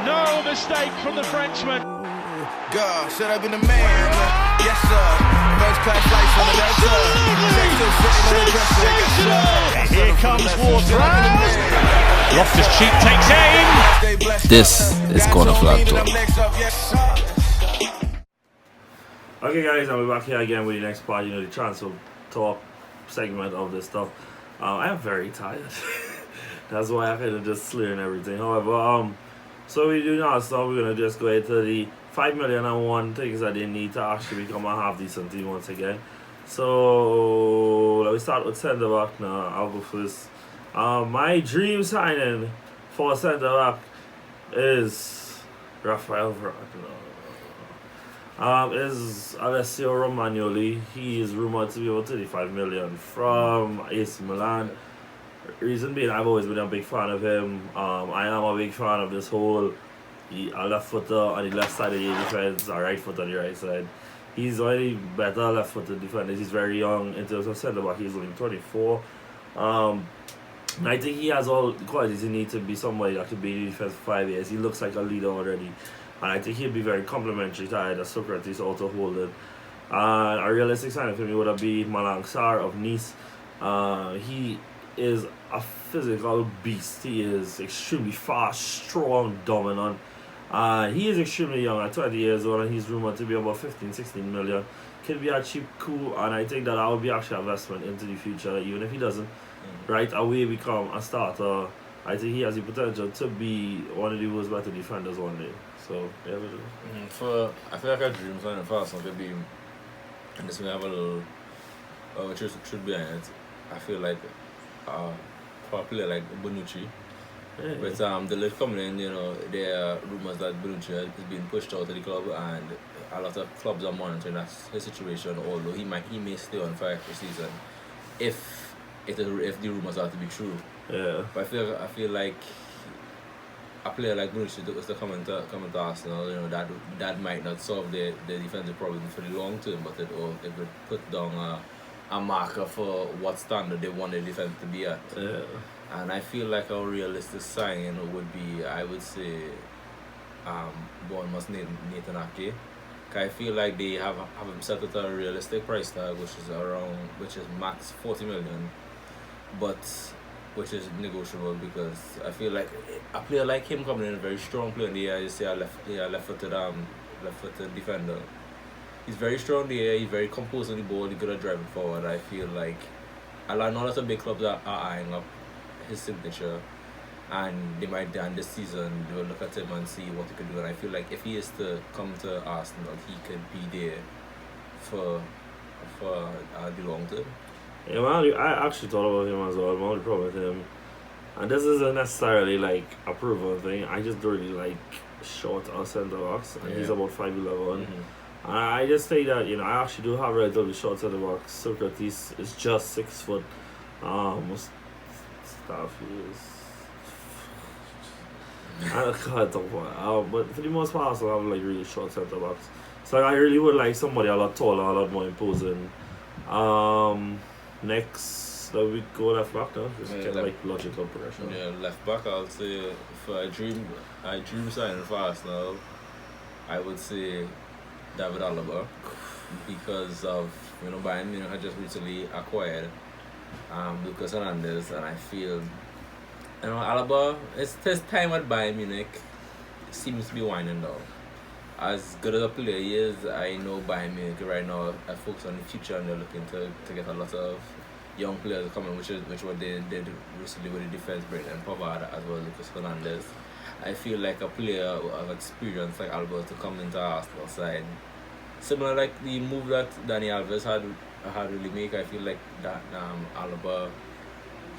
No mistake from the Frenchman. God, should have been the man. Yes, sir. First class flights on the Sensational! Here comes Ward-Prowse. Loftus-Cheek takes aim. This is Corner Flag Talk. Okay, guys, I'll be back here again with the next part, the transfer talk segment of this stuff. I am very tired. That's why I kind of just slurring everything. However, so we do now, so we're going to just go into the 5 million and one things that they need to actually become a half-decent team once again. So, let me start with centre-back now. I'll go first. My dream signing for centre-back is Rafael Varane. Is Alessio Romagnoli. He is rumored to be about 35 million from AC Milan. Reason being, I've always been a big fan of him. I am a big fan of this whole a left footer on the left side of the defense, a right foot on the right side. He's only better left footed defender. He's very young in terms of centre back. He's only 24. And I think he has all the qualities he needs to be somebody that could be in the defense for 5 years. He looks like a leader already. And I think he'd be very complimentary to either Socrates or to Holden. A realistic signing for me would have been Malang Sarr of Nice. He is a physical beast. He is extremely fast, strong, dominant. He is extremely young at 20 years old, and he's rumored to be about 15-16 million. Can be a cheap coup, and I think that would be actually an investment into the future, even if he doesn't right away become a starter. I think he has the potential to be one of the world's better defenders one day. So, yeah, we do. I feel like a dream signing for Arsenal could be, and this may have a little, should be on it. I feel like for a player like Bonucci, with the list coming in, there are rumours that Bonucci is being pushed out of the club, and a lot of clubs are monitoring his situation. Although he may stay on for the season, if the rumours are to be true. Yeah. But I feel like a player like Bonucci was to come into Arsenal, that might not solve the defensive problem for the long term, but it would put down a marker for what standard they want the defense to be at. Yeah. And I feel like a realistic signing would be, I would say, Bournemouth's Nathan Ake. I feel like they have him set at a realistic price tag, which is max 40 million, but which is negotiable, because I feel like a player like him coming in, a very strong player in the air, you say a left-footed defender. He's very strong in the air, he's very composed on the ball, he's good at driving forward. I feel like a lot of big clubs are eyeing up his signature, and they might then this season they will look at him and see what he could do. And I feel like if he is to come to Arsenal, he could be there for the long term. Yeah, I actually thought about him as well. My only problem with him, and this isn't necessarily like a proven thing, I just don't really like short or centre backs, and he's about 5'11". And I just think that, I actually do have relatively short centre backs. Socrates is just 6 foot. Most stuff is. I can't talk about it. But for the most part, I have like really short centre backs. So I really would like somebody a lot taller, a lot more imposing. Next, we go left back now. Just get like logical progression. Yeah, left back. I'll say for a dream signing for Arsenal, I would say David Alaba, because of Bayern Munich had just recently acquired Lucas Hernandez, and I feel Alaba, his time at Bayern Munich seems to be winding down. As good as a player he is, I know Bayern Munich right now are focused on the future, and they're looking to get a lot of young players coming, which what they did recently with the defense, bringing in Pavard as well as Lucas Hernandez. I feel like a player of experience like Alba to come into Arsenal side, similar like the move that Dani Alves had really make. I feel like that Alba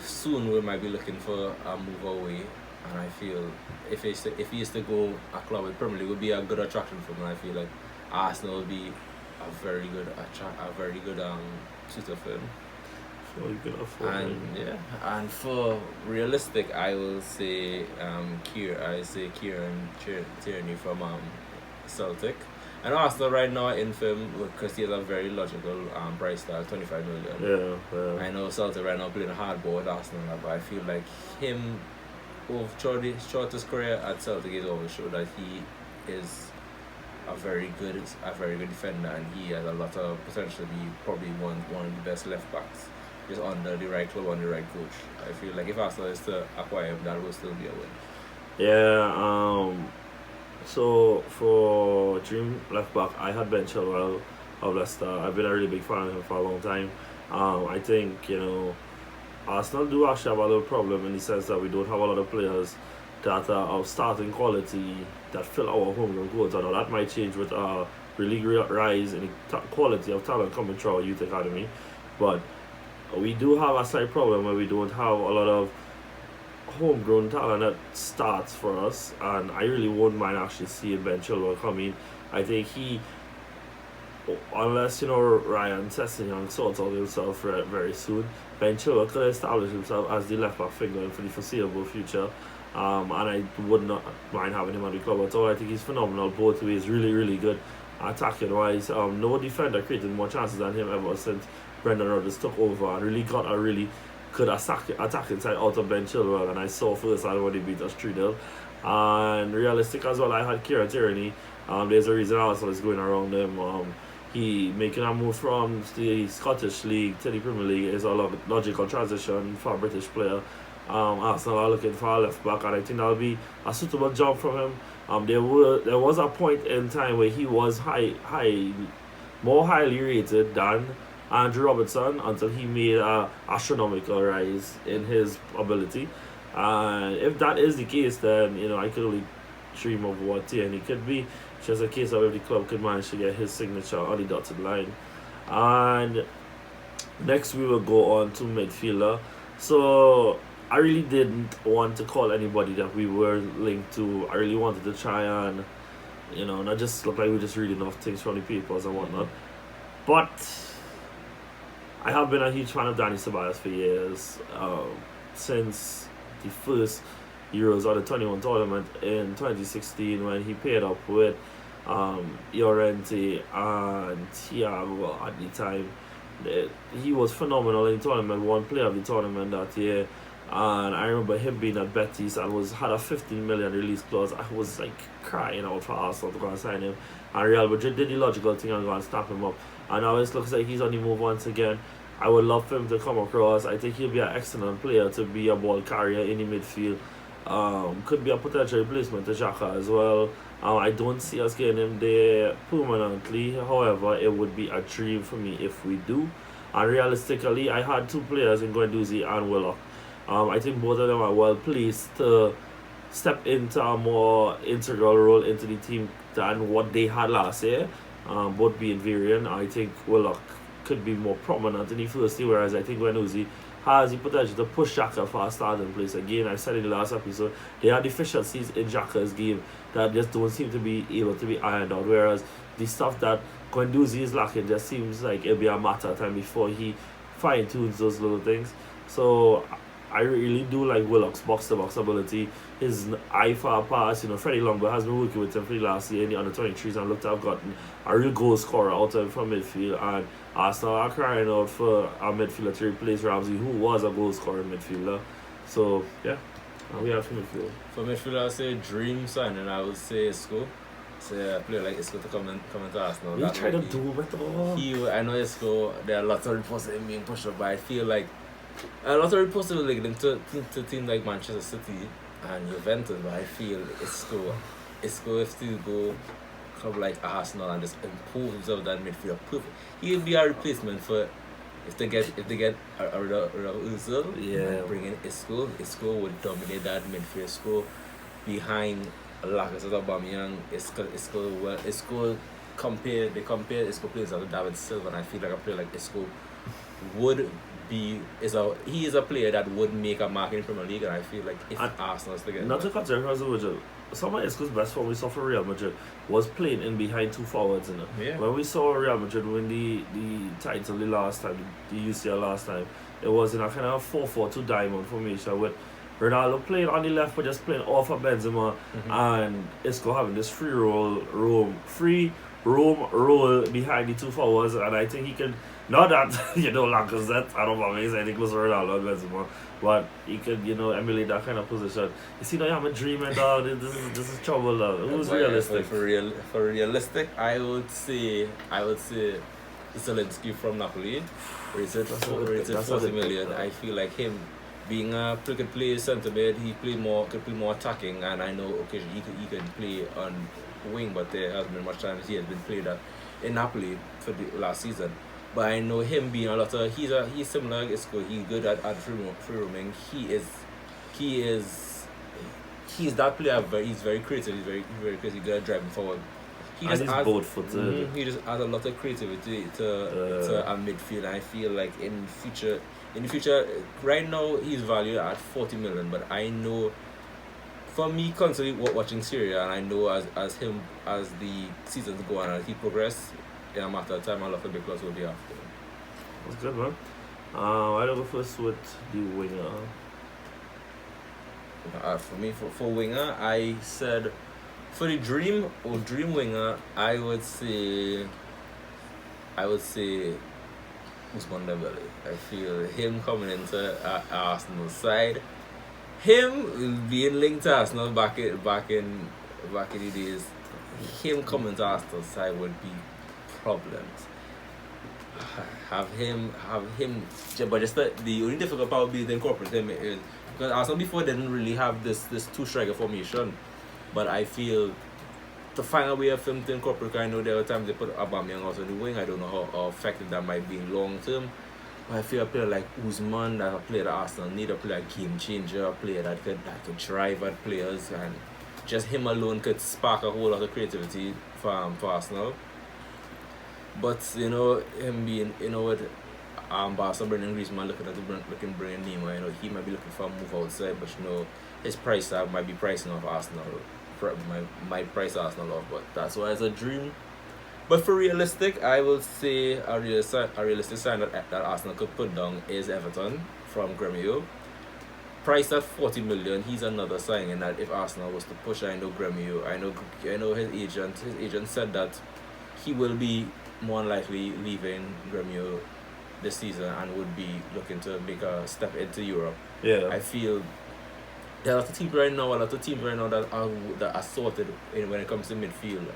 soon we might be looking for a move away, and I feel if he is to go a club with Premier League, would be a good attraction for him. I feel like Arsenal would be a very good suitor for him. And for realistic, I will say Kieran Tierney from Celtic. And Arsenal right now in film because he has a very logical price tag, 25 million. Yeah. I know Celtic right now playing a hard ball with Arsenal, but I feel like him throughout his career at Celtic, he's always showed that he is a very good defender, and he has a lot of potential to be probably one of the best left backs. Just under the right club, under the right coach. I feel like if Arsenal is to acquire him, that will still be a win. Yeah. So for Dream left back, I had Ben Chilwell of Leicester. I've been a really big fan of him for a long time. I think Arsenal do actually have a little problem in the sense that we don't have a lot of players that are of starting quality that fill our homegrown quota. Now that might change with a really rise in the quality of talent coming through our youth academy, but we do have a slight problem where we don't have a lot of homegrown talent that starts for us, and I really wouldn't mind actually seeing Ben Chilwell come in. I think he, unless Ryan Sessegnon sorts out himself very soon, Ben Chilwell could establish himself as the left back figure for the foreseeable future. And I would not mind having him on the club at all. I think he's phenomenal both ways, really, really good attacking wise. No defender created more chances than him ever since Brendan Rodgers took over, and really got a really good attacking side out of Ben Chilwell, and I saw first time when they beat us 3-0. And realistic as well, I had Kieran Tierney. There's a reason Arsenal is going around him. He making a move from the Scottish League to the Premier League is a logical transition for a British player. Arsenal are looking for a left back, and I think that'll be a suitable job from him. There was a point in time where he was more highly rated than Andrew Robertson until he made an astronomical rise in his ability. And if that is the case, then I could only dream of what Tierney could be. It's just a case of if the club could manage to get his signature on the dotted line. And next we will go on to midfielder. So I really didn't want to call anybody that we were linked to. I really wanted to try and not just look like we just reading off things from the papers and whatnot. But I have been a huge fan of Danny Ceballos for years, since the first Euros or the 21 tournament in 2016 when he paired up with Llorente and Thiago at the time. He was phenomenal in the tournament, one player of the tournament that year, and I remember him being at Betis and had a 15 million release clause. I was like crying out for Arsenal to go and sign him, and Real Madrid did the logical thing and go and snap him up, and now it looks like he's on the move once again. I would love for him to come across. I think he'll be an excellent player to be a ball carrier in the midfield. Could be a potential replacement to Xhaka as well. I don't see us getting him there permanently. However, it would be a dream for me if we do. And realistically, I had two players in Guendouzi and Willock. I think both of them are well placed to step into a more integral role into the team than what they had last year. Both being variant. I think Willock could be more prominent in the first team, whereas I think Guendouzi has the potential to push Xhaka for a starting place. Again, I said in the last episode, there are deficiencies in Xhaka's game that just don't seem to be able to be ironed out, whereas the stuff that Guendouzi is lacking just seems like it'll be a matter of time before he fine-tunes those little things. So I really do like Willock's box-to-box ability, his eye for a pass. Freddie Longwell has been working with him for the last year in the under-23s and looked to have gotten a real goal scorer out of him from midfield, and Arsenal are crying out for a midfielder to replace Ramsey, who was a goal scoring midfielder. So yeah, we have for midfield. For midfield, I would say dream signing. I would say Isco. Say a player like Isco to come into Arsenal. We try to do it all. I know Isco. There are lots of reports of him being pushed up, but I feel like a lot of reports will link him to teams like Manchester City and Juventus. But I feel Isco if to go club like Arsenal and just improve himself that midfield. Perfect. He'll be a replacement for if they get a Özil. Yeah. Bring in Isco. Isco would dominate that midfield. Isco behind Lacazette, Aubameyang. Isco compare Isco players with David Silva, and I feel like a player like Isco would he is a player that would make a mark in the Premier League, and I feel like if Arsenal's to get not to cut Virgil, some of Isco's best form we saw for Real Madrid was playing in behind two forwards in it. Yeah. When we saw Real Madrid win the title the last time, the UCL last time, it was in a kind of 4-4-2 diamond formation with Ronaldo playing on the left but just playing off of Benzema, and Isco having this free roam role behind the two forwards, and I think he can Not that, Lacazette, I don't know, he's anything close to Ronaldo and Benzema, but he could, emulate that kind of position. You see, now I'm a dreamer, dog. This is trouble, dog. Who's realistic? For realistic, I would say Zelensky from Napoli, rated 40 million. I feel like him being a could play centre mid, could play more attacking, and I know occasionally he can play on wing, but there hasn't been much time he has been played at in Napoli for the last season. But I know him being he's similar. He's good at free roaming. He's that player. He's very creative. He's very creative. Good at driving forward. He just adds both footed. He just adds a lot of creativity to a midfield. And I feel like in the future, right now he's valued at 40 million. But I know, for me, constantly watching Syria, and I know as the seasons go on, as he progresses, in a matter of time, a lot of big clubs will be after him. That's good, man. I'll go first with the winger. For me, for winger, I said for the dream winger, I would say Usman Dembele. I feel him coming into Arsenal side, him being linked to Arsenal back in the days, him coming to Arsenal side would be problems. Have him, but just the only difficult part would be to incorporate him is because Arsenal before didn't really have this two striker formation, but I feel to find a way of him to incorporate. I know there were times they put Aubameyang out on the wing. I don't know how effective that might be in long term, but I feel a player like Usman, that a player that Arsenal need, a player game changer, a player that could drive at players, and just him alone could spark a whole lot of creativity for Arsenal. But him being with Barca bringing Griezmann, looking bringing Neymar, he might be looking for a move outside, but his price tag might be pricing off Arsenal, might price Arsenal off. But that's why it's a dream. But for realistic, I will say a realistic sign that Arsenal could put down is Everton from Gremio. Priced at 40 million, he's another signing that if Arsenal was to push, I know Gremio, I know his agent said that he will be more likely leaving Gremio this season and would be looking to make a step into Europe. Yeah. I feel there are a lot of teams right now that are sorted when it comes to midfield,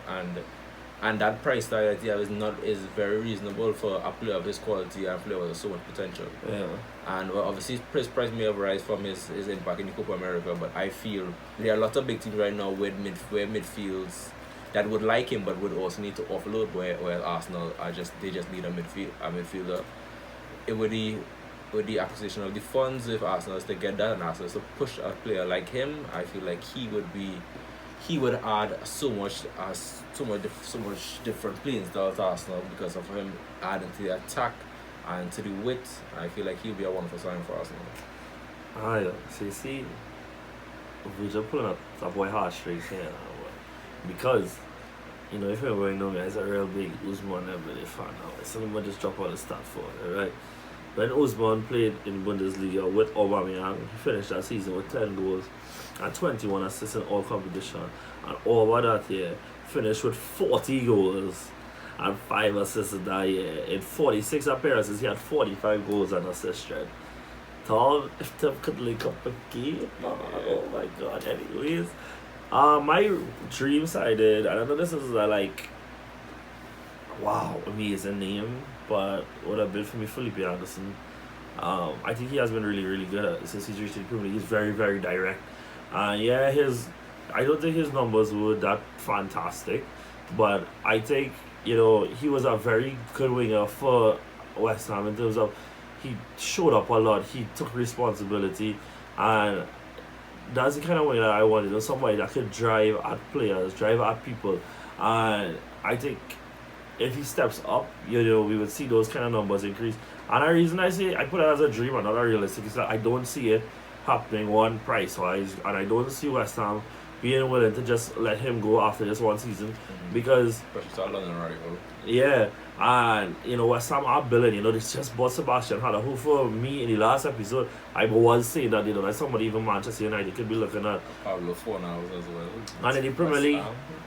and that price tag is very reasonable for a player of his quality and a player with so much potential. Yeah. And obviously his price may have rise from his impact in the Copa America, but I feel there are a lot of big teams right now where midfields that would like him but would also need to offload, where Arsenal they just need a midfielder. With the acquisition of the funds, if Arsenal is to get that and Arsenal is to push a player like him, I feel like he would add so much different playing style to Arsenal because of him adding to the attack and to the width. I feel like he'll be a wonderful signing for Arsenal. See, we're just pulling up that boy heartstrings here now. Because, if you're going to know, it's a real big Usman Dembele fan now. Somebody just drop all the stats for it, right? When Usman played in Bundesliga with Aubameyang, he finished that season with 10 goals and 21 assists in all competition. And over that year, finished with 40 goals and 5 assists that year. In 46 appearances, he had 45 goals and assists, right? Tom, if Tim could link up a game, oh my God. Anyways, my dream sided, I don't know, this is amazing name, but would have been for me Felipe Anderson. I think he has been really, really good since he's reached the Premier League. He's very, very direct. I don't think his numbers were that fantastic, but I think, he was a very good winger for West Ham in terms of he showed up a lot, he took responsibility, and that's the kind of winger that I wanted, somebody that could drive at players, drive at people, and I think if he steps up, we would see those kind of numbers increase. And the reason I say I put it as a dream and not a realistic is that I don't see it happening price-wise, and I don't see West Ham being willing to just let him go after this one season, because yeah, and West Ham are building. They just bought Sebastian Haller, who for me in the last episode I was saying that that somebody even Manchester United could be looking at. Pablo 4 now as well. And in the Premier League,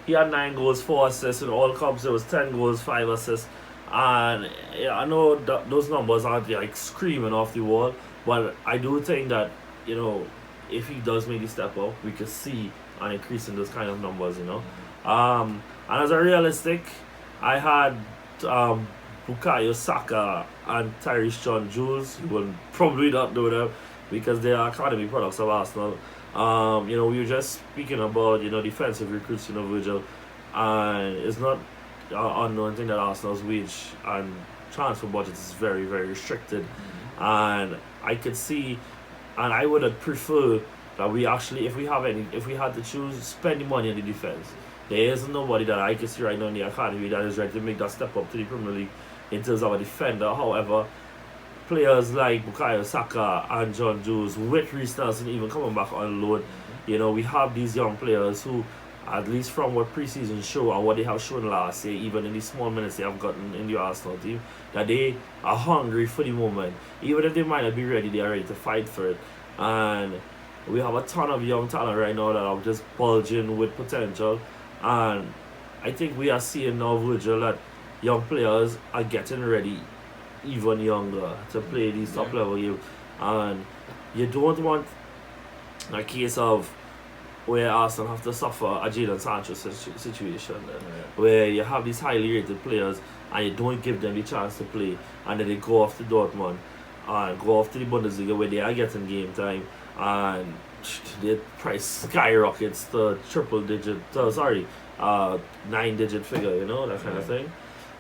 he had 9 goals, 4 assists. In all comps, there was 10 goals, 5 assists. And yeah, I know that those numbers aren't like screaming off the wall, but I do think that, you know, if he does make the step up, we could see an increase in those kind of numbers, you know. And as a realistic, I had Bukayo Saka and Tyrese John Jules. You will probably not know them because they are academy products of Arsenal. You know, we were just speaking about, you know, defensive recruits, you know, Virgil, and it's not unknown thing that Arsenal's wage and transfer budget is very, very restricted. And I could see, and I would have preferred that we actually, if we had to choose, spend the money on the defense. There isn't nobody that I can see right now in the academy that is ready to make that step up to the Premier League in terms of a defender. However, players like Bukayo Saka and John Jules, with Reece Nelson even coming back on loan, you know, we have these young players who, at least from what preseason show and what they have shown last year, even in the small minutes they have gotten in the Arsenal team, that they are hungry for the moment. Even if they might not be ready, they are ready to fight for it. And we have a ton of young talent right now that are just bulging with potential. And I think we are seeing now, Virgil, that young players are getting ready even younger to play these top level games. And you don't want a case of where Arsenal have to suffer a Jadon Sancho situation where you have these highly rated players and you don't give them the chance to play, and then they go off to Dortmund and go off to the Bundesliga where they are getting game time and their price skyrockets to 9-digit figure, you know, that kind of thing.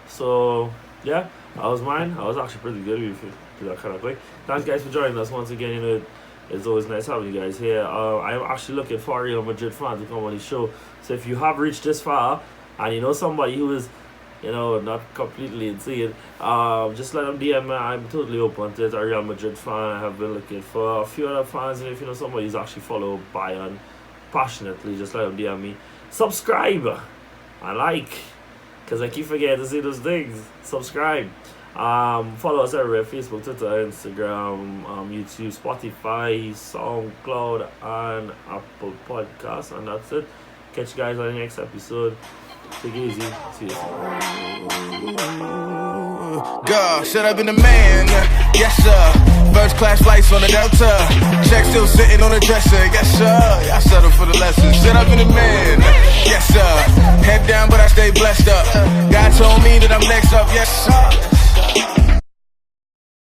So yeah, that was mine. I was actually pretty good with that kind of quick. Thanks guys for joining us once again. You know, it's always nice having you guys here. I'm actually looking for Real Madrid fans to come on the show. So if you have reached this far and you know somebody who is, you know, not completely insane, just let them DM me. I'm totally open to it. A Real Madrid fan. I have been looking for a few other fans, and if you know somebody who's actually follow Bayern passionately, just let them DM me. Subscribe and like, because I keep forgetting to say those things. Subscribe. Follow us everywhere: Facebook, Twitter, Instagram, YouTube, Spotify, SoundCloud, and Apple Podcasts. And that's it. Catch you guys on the next episode. Take it easy. See you soon. God, should I been the man? Yes, sir. First class flights on the Delta. Check still sitting on the dresser. Yes, sir. I settled for the lesson. Should I been the man? Yes, sir. Head down, but I stay blessed up. God told me that I'm next up. Yes, sir.